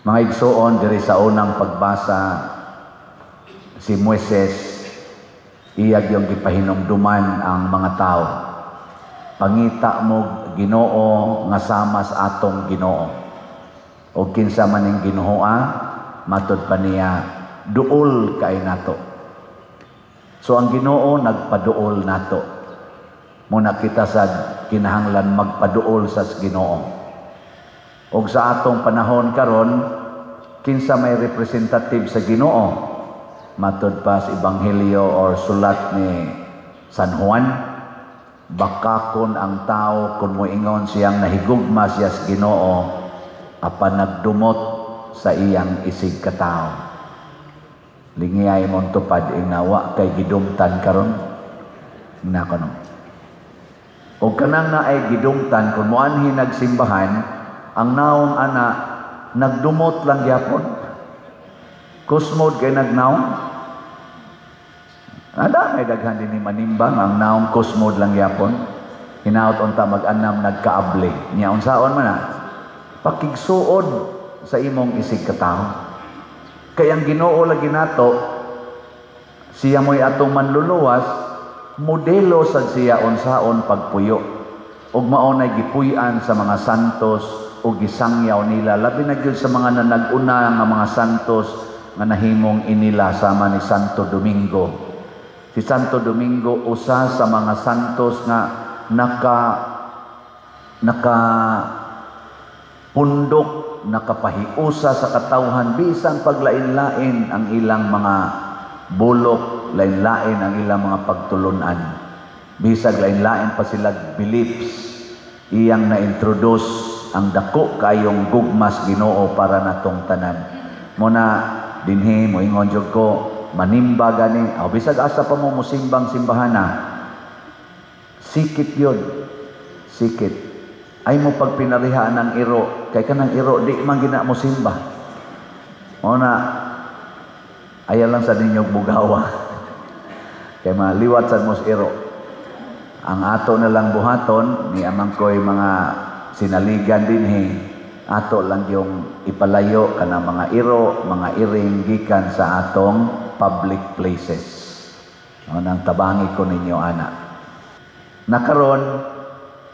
Mga igsoon, diri sa unang pagbasa, si Moises, iyag yung gipahinumduman ang mga tao. Pangita mo Ginoo nga sama sa atong Ginoo. O kinsa man ning Ginooa, matud pa niya, duol kay nato. So ang Ginoo nagpaduol nato. Muna kita sa kinahanglan magpaduol sa Ginoo. Og sa atong panahon karon, kinsa may representative sa Ginoo, matud pa sa Ebanghelyo or sulat ni San Juan, bakakon ang tao kung moingon siyang nahigugma siya sa Ginoo apan nagdumot sa iyang isig katao. Lingiyay mong tupad inawa kay gidumtan karon na kanon. O kanang na ay gidumtan kung moanhi nagsimbahan, ang naong ana nagdumot lang gyapon. Kusmod kay nagnaong. Ada may daghan din ni manimbang ang naong kusmod lang yapon. Hinaot unta mag-anam nagkaable. Nya unsaon man na? Pakigsuod sa imong isig katao. Kay ang Ginoo lagi nato, siya mo'y atong manluluwas, modelo sad siya unsaon pagpuyo. Ug mao nay gipuy-an sa mga santos ug gisangyaw nila labi na gyud sa mga nanag-una nga mga santos nga nahimong inila sama ni Santo Domingo. Si Santo Domingo usa sa mga santos nga pundok, nakapahiusa sa katawhan bisan paglain-lain ang ilang mga bulok, lain-lain ang ilang mga pagtulunan. Bisag lain-lain pa sila beliefs. Iyang na-introduce ang dako kayong gugmas Ginoo para natong tanan. Muna dinhi moingon jud ko manimba gani, bisag asa pa mo musimbang simbahana, sikit yun, sikit. Ay mo pagpinarihaan ng iro, kay kanang iro, di man gina mo simba. O na, ayaw lang sa ninyong bugawa. Kay maliwat sa mos iro. Ang ato na lang buhaton, ni amang ko'y mga sinaligan din ato lang yung ipalayo ka ng mga iro, mga iring gikan sa atong public places. Nang tabangi ko ninyo, anak. Nakaron,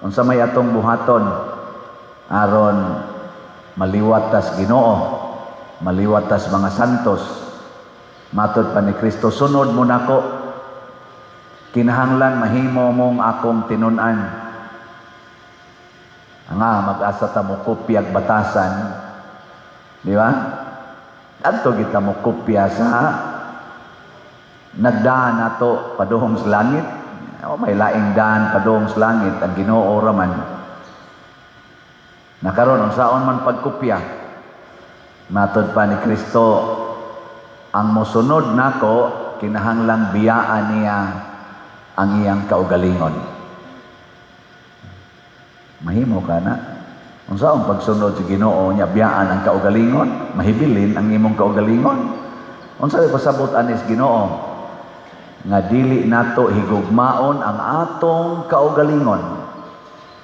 unsa may atong buhaton, aron maliwat tas Ginoo, maliwat tas mga santos, matod pa ni Kristo, sunod mo nako, kinahanglan mahimo mong akong tinun-an. Nga, mag-asa ta mo kopyag batasan, di ba? Adto kita mo kopya sa nagdaan nato padung sa langit. May laing daan padung sa langit ang Ginoo raman. Nakaron unsaon man pagkopya, matod pa ni Kristo, ang mosunod nako kinahanglang biyaan niya ang iyang kaugalingon. Mahimo ka na. Unsaon pagsunod sa Ginoo niya biyaan ang kaugalingon, mahibilin ang imong kaugalingon. Unsa pasabot anis Ginoo nga dili nato higugmaon ang atong kaugalingon,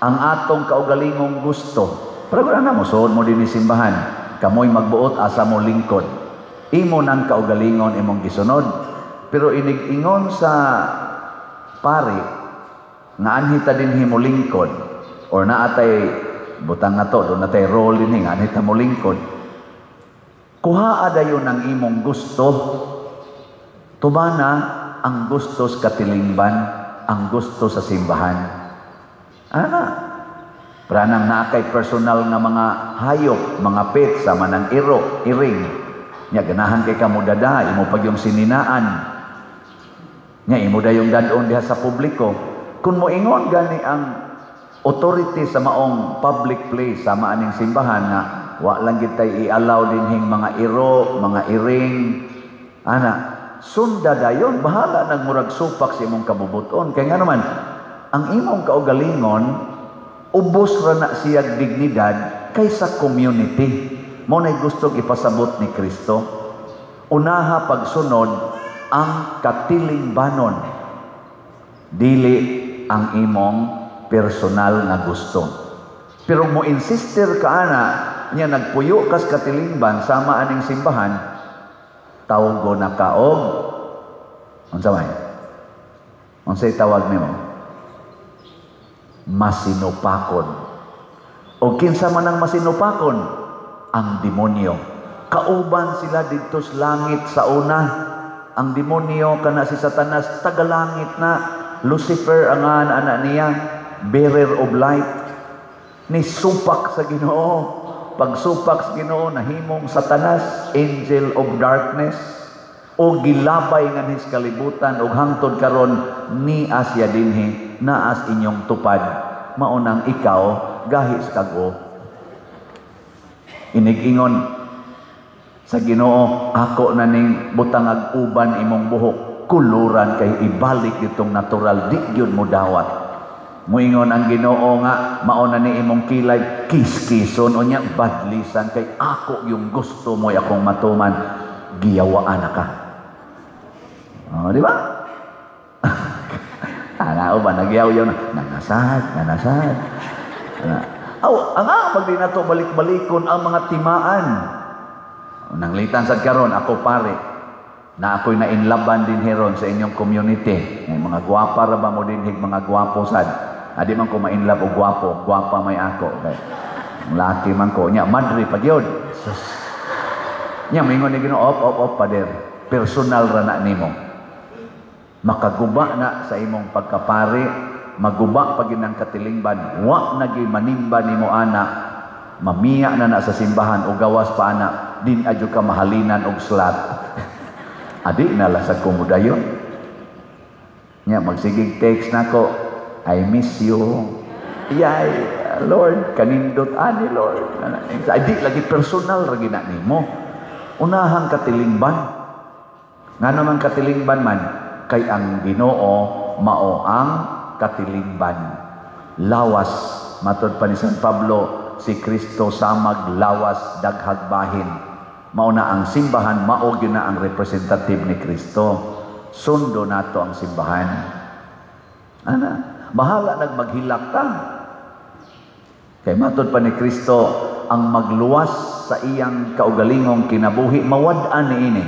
ang atong kaugalingong gusto. Pero na mo suod mo dinhi simbahan, kamoy magbuot asa mo lingkod. Imo nang kaugalingon imong gisunod. Pero inig-ingon sa pari nga anhita dinhi mo lingkod or naatay butang na to, doon natay role din nga anhita mo lingkod. Kuhaa dayon ang imong gusto. Tubana ang gusto sa katilingban, ang gusto sa simbahan. Pranang naakay personal na mga hayop, mga pet, sama ng iro, iring. Nya, ganahan kay kamudada, imo pag yung sininaan. Nya, imo da yung dadon diha sa publiko. Kung mo ingon gani ang authority sa maong public place, sama aning simbahan na wa lang kitay i-allow dinhing mga iro, mga iring, sunda dayon, bahala nang murag supak sa imong kabubuton. Kaya nga naman, ang imong kaugalingon, ubos ra na siyag dignidad kaysa community. Mo na'y gustong ipasabot ni Kristo. Unaha pagsunod ang katilingbanon. Dili ang imong personal nga gusto. Pero mo insister ka ana Nya nagpuyo kas katilingban sama aning simbahan, tawgo na kaog. Unsa may? Unsay tawag nimo? Masinupakon. O kinsa man ang masinupakon? Ang demonyo. Kauban sila dito sa langit sa una. Ang demonyo kana si Satanas tagalangit na. Lucifer ang anak niya, bearer of light. Ni supak sa Ginoo. Pag supak sa Ginoo nahimong Satanas, angel of darkness. O gilabay nga his kalibutan og hangtod karon ni asya dinhi naas inyong tupad maunang ikaw gahis kago. Inig-ingon sa Ginoo, ako na ning butangag uban imong buhok, kuluran kay ibalik itong natural, di gyud mo dawat. Muingon ang Ginoo nga mao na ni imong kilay, kiskison unya badlisan kay ako yung gusto mo akong matuman, giyawaan ka. Oh, di ba? Ana ba nagyaw-yaw na nanasad. Ang magdi na to balik-balikon ang mga timaan. Nanglitan sad karon ako pare na ako'y nainlaban din heron sa inyong community. May mga gwapa ra ba mo dinhig mga gwapo sad. Adi man ko mainlove og gwapo, gwapa may ako. Okay. Laki man ko nya madri pa gyud. Nya mingon ni Ginoo op pader. Personal ra na nimo. Makaguba na sa imong pagkapari, maguba pag inang katilingban, wa naging manimba nimo anak, mamiya na sa simbahan o gawas pa anak, din adyo ka mahalinan og slat. Adi na lasag ko mudayon. Nya magsigig text nako, I miss you. Yay, Lord, kanindot ani Lord. Adi lagi personal ra gina nimo. Unahang katilingban. Nga naman katilingban man, kay ang Ginoo mao ang katilingban. Lawas, matod pa ni San Pablo, si Kristo samag lawas daghag bahin. Mao na ang simbahan, mao gyud na ang representative ni Kristo. Sundo nato ang simbahan. Ana, bahala nagmaghilak ta. Kay matod pa ni Kristo, ang magluwas sa iyang kaugalingong kinabuhi mawad-an niini.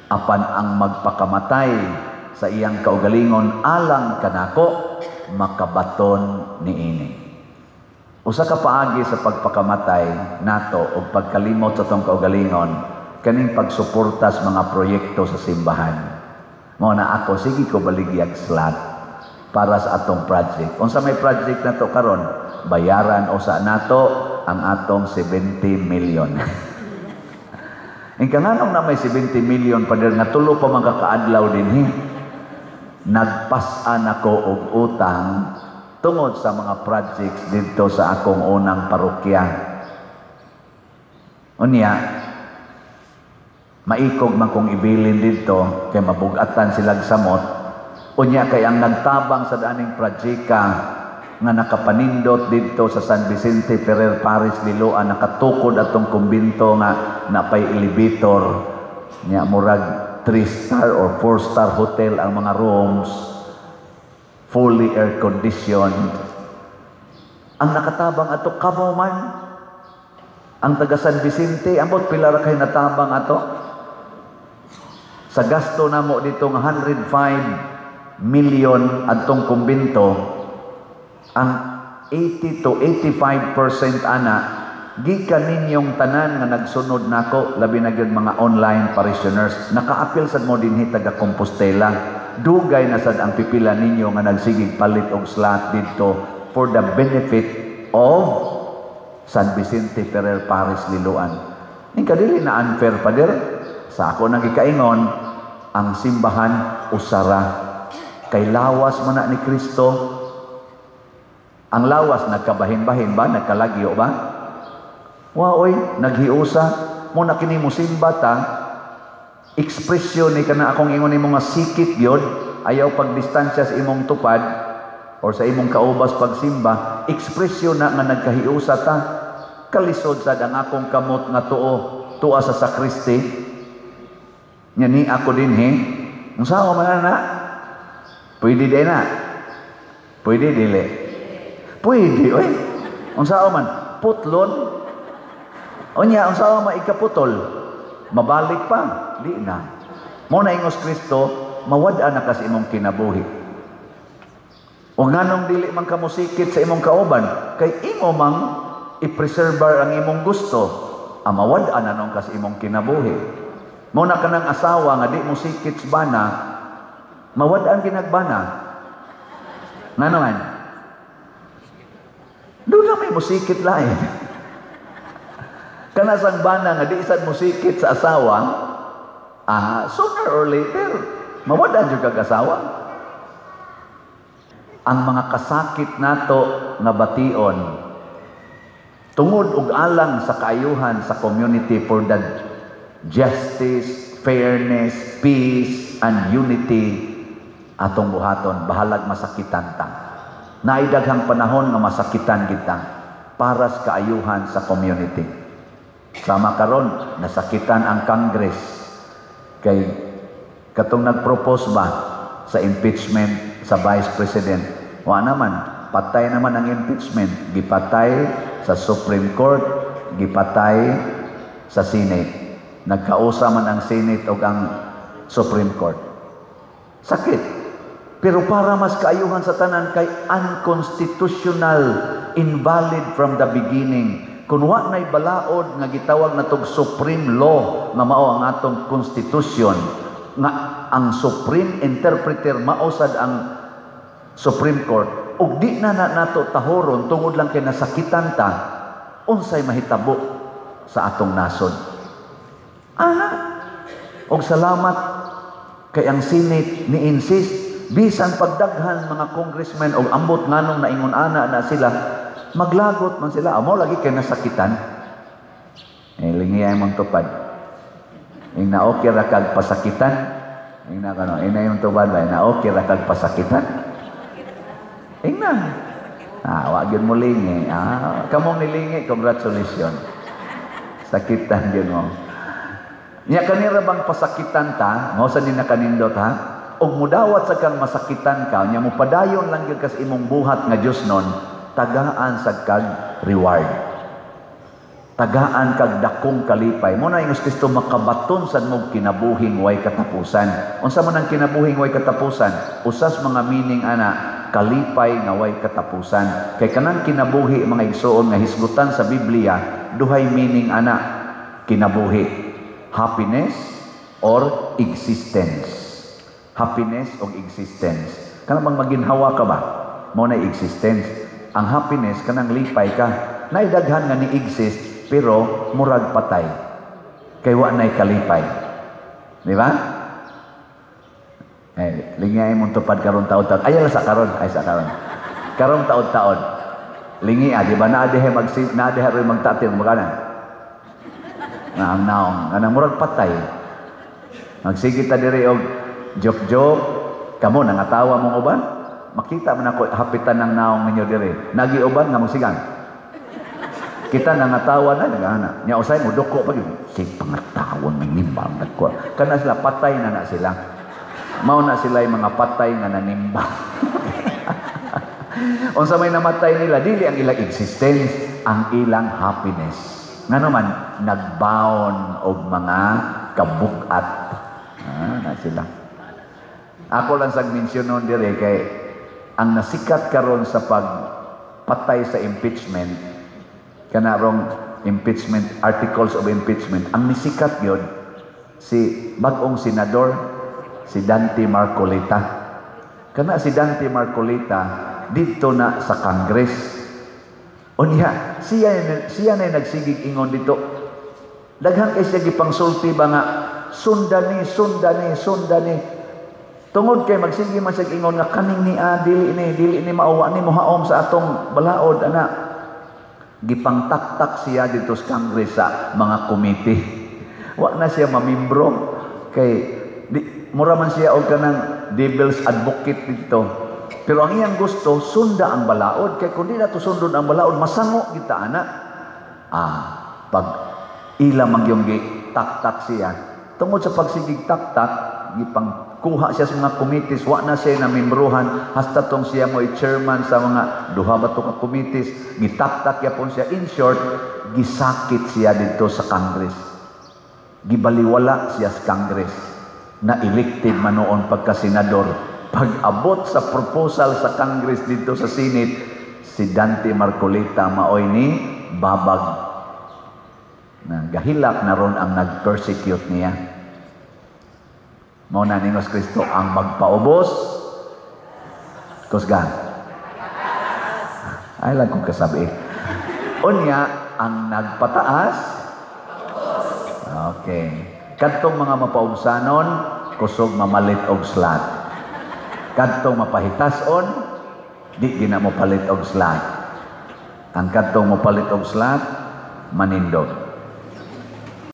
Apan ang magpakamatay sa iyang kaugalingon alang kanako makabaton niini. Usa ka paagi sa pagpakamatay nato o pagkalimot sa tong kaugalingon kaning pagsuporta sa mga proyekto sa simbahan. Mao na ako sige ko baligyag slot para sa atong project. Unsa may project nato karon? Bayaran usa nato ang atong 70 million. Ingka nganong na may 70 million pader nga tulo pa magkakaadlaw dinhi. Nagpas-an ako og utang tungod sa mga projects dito sa akong unang parokya. Unya, maikog man kong ibilin dito kay mabugatan silang samot. Unya kay ang nagtabang sa daning projeka nga nakapanindot dito sa San Vicente Ferrer Paris Liloan, nakatukod atong kumbinto nga napay elevator nya murag 3-star or 4-star hotel ang mga rooms, fully air-conditioned. Ang nakatabang ato, kamo man, ang taga San Vicente, ambot pila ra kay natabang ato. Sa gasto na mo dito nga 105 million atong kumbinto, ang 80 to 85% ana, gikan ninyong tanan nga nagsunod nako, labi na gyud mga online parishioners, nakaapil sad mo dinhi taga Compostela, dugay na sad ang pipila ninyo nga nagsigig palit og slot dito for the benefit of San Vicente Ferrer Paris Liloan. Ning kadili na unfair pa der sa ako nang gikaingon, ang simbahan usara kay lawas man na ni Kristo. Ang lawas nagkabahin-bahin ba, nagkalagyo ba? Waoy, naghiusa mo na kini mo simba ta, ekspresyon ni kana akong ingon nimo nga sikit gyud, ayaw pagdistansya sa imong tupad or sa imong kaubas pagsimba, ekspresyon na nga nagkahiusa ta. Kalisod sad ang akong kamot nga tuwa sa sakristi. Nya ni ako dinhi, unsa man na? Pwede di na. Pwede dili. Pwede oy. Unsa man? Putlon. Unya, ang sawa maikaputol, mabalik pa, di na. Mo na ingos Kristo, mawad-a na kas imong kinabuhi. O nganong dili man ka musikit sa imong kauban, kay imo mang i-preserve ang imong gusto, mawad-a na nung kas imong kinabuhi. Mo na kanang asawa nga di musikit sa bana, mawad-an ginagbana. Nga naman, doon lang may musikit lain. Kanasang bana nga di isad musikit sa asawa, sooner or later, mawadan yung kag-asawa. Ang mga kasakit nato nga bation, tungod og alang sa kaayuhan sa community for the justice, fairness, peace, and unity, atong buhaton, bahalag masakitan ta. Naidaghang panahon nga masakitan kita para sa kaayuhan sa community. Sama karon nasakitan ang Congress kay katong nagpropose ba sa impeachment sa Vice President. Wa naman, patay naman ang impeachment. Gipatay sa Supreme Court, gipatay sa Senate. Nagkausa man ang Senate o ang Supreme Court. Sakit. Pero para mas kaayuhan sa tanan kay unconstitutional, invalid from the beginning. Kung wa na'y balaod nga gitawag na tog supreme law nga mao ang atong constitution, nga ang supreme interpreter mausad ang Supreme Court, ug di na nato tahoron tungod lang kay nasakitan ta, unsay mahitabo sa atong nasod. Og salamat kay ang Senate ni-insist, bisan pagdaghan mga congressmen o ambot nganong naingon ana na sila, maglagot man sila. Amo lagi kay nasakitan. Lingiyay mong tupad. Ing na okay ra kag pasakitan. Ing na kano, ina yung tupad ba na okay ra kag pasakitan. Ing na. Wa gyud mo lingi. Kamong nilingi, congratulations. Sakitan gyud mo. Nya kanira bang pasakitan ta, mao sa din na kanindot ha? Og mudawat sa kang masakitan ka, nya mo padayon lang gyud kas imong buhat nga Dios nun, tagaan sa kag reward. Tagaan kag dakong kalipay. Mo na ingos Kristo makabaton sad mo kinabuhing way katapusan. Unsa man ang kinabuhing way katapusan? Usas mga meaning ana, kalipay nga way katapusan. Kay kanang kinabuhi mga igsoon nga hisgutan sa Biblia, duhay meaning ana, kinabuhi. Happiness or existence. Happiness o existence. Kanang bang maginhawa ka ba? Mo na existence. Ang happiness, kanang lipay ka. Naidaghan nga ni-exist, pero murag patay. Kay wa na'y kalipay. Di ba? Lingay mong tupad karon taon-taon. Ay, sa karon. Ay, sa karon. Karon taon-taon. Lingi, di ba? Naadihe rin magtatir. Maganan. Ang naong. Anang murag patay. Magsigit ta diri og joke-joke. Kamo, nangatawa mong uban? Makita man ako hapitan ng naong ninyo diri. Nagiuban nga magsigan. Kita nangatawa na nagana. Nya usay mo doko pa gyud. Si pangatawon may nimbang nagko. Kana sila patay na sila. Mao na sila yung mga patay nga nanimbang. Unsa may namatay nila dili ang ilang existence, ang ilang happiness. Nga naman nagbaon og mga kabukat. Na sila. Ako lang sa mensyonon dire kay ang nasikat karon sa pagpatay sa impeachment, kanarong impeachment, articles of impeachment, ang nisikat yun, si bagong senador, si Dante Marcolita. Kana si Dante Marcolita, dito na sa Congress. O niya, siya na nagsigig ingon dito. Daghan kay siya gipangsulti ba nga, sundani. Tungod kay magsige man siya ingon nga kaning ni dili ni maawa ni mohaom sa atong balaod ana. Gipangtaktak siya dito sa Congress sa mga committee. Wa na siya mamimbro kay mura man siya og kanang devil's advocate dito. Pero ang iyang gusto sunda ang balaod kay kun di na to sundon ang balaod masango kita ana. Pag ila magyong taktak siya tungod sa pagsigig taktak gipang kuha siya sa mga committees, wa na siya na membruhan, hasta tong siya mo chairman sa mga duha ba to ka committees, gitaktak yapon siya. In short, gisakit siya dito sa Congress. Gibaliwala siya sa Congress. Na elected man noon pagka-senador. Pag-abot sa proposal sa Congress dito sa Senate, si Dante Marcolita maoy ni babag. Gahilak na ron ang nag-persecute niya. Mao na ningos Kristo ang magpaubos. Kusgan. Ay lang kong kasabi. Unya, ang nagpataas. Okay. Kadtong mga mapaubsanon, kusog mamalit og slat. Kadtong mapahitason, di gina mo palit og slat. Ang kadtong mo palit og slat, manindot.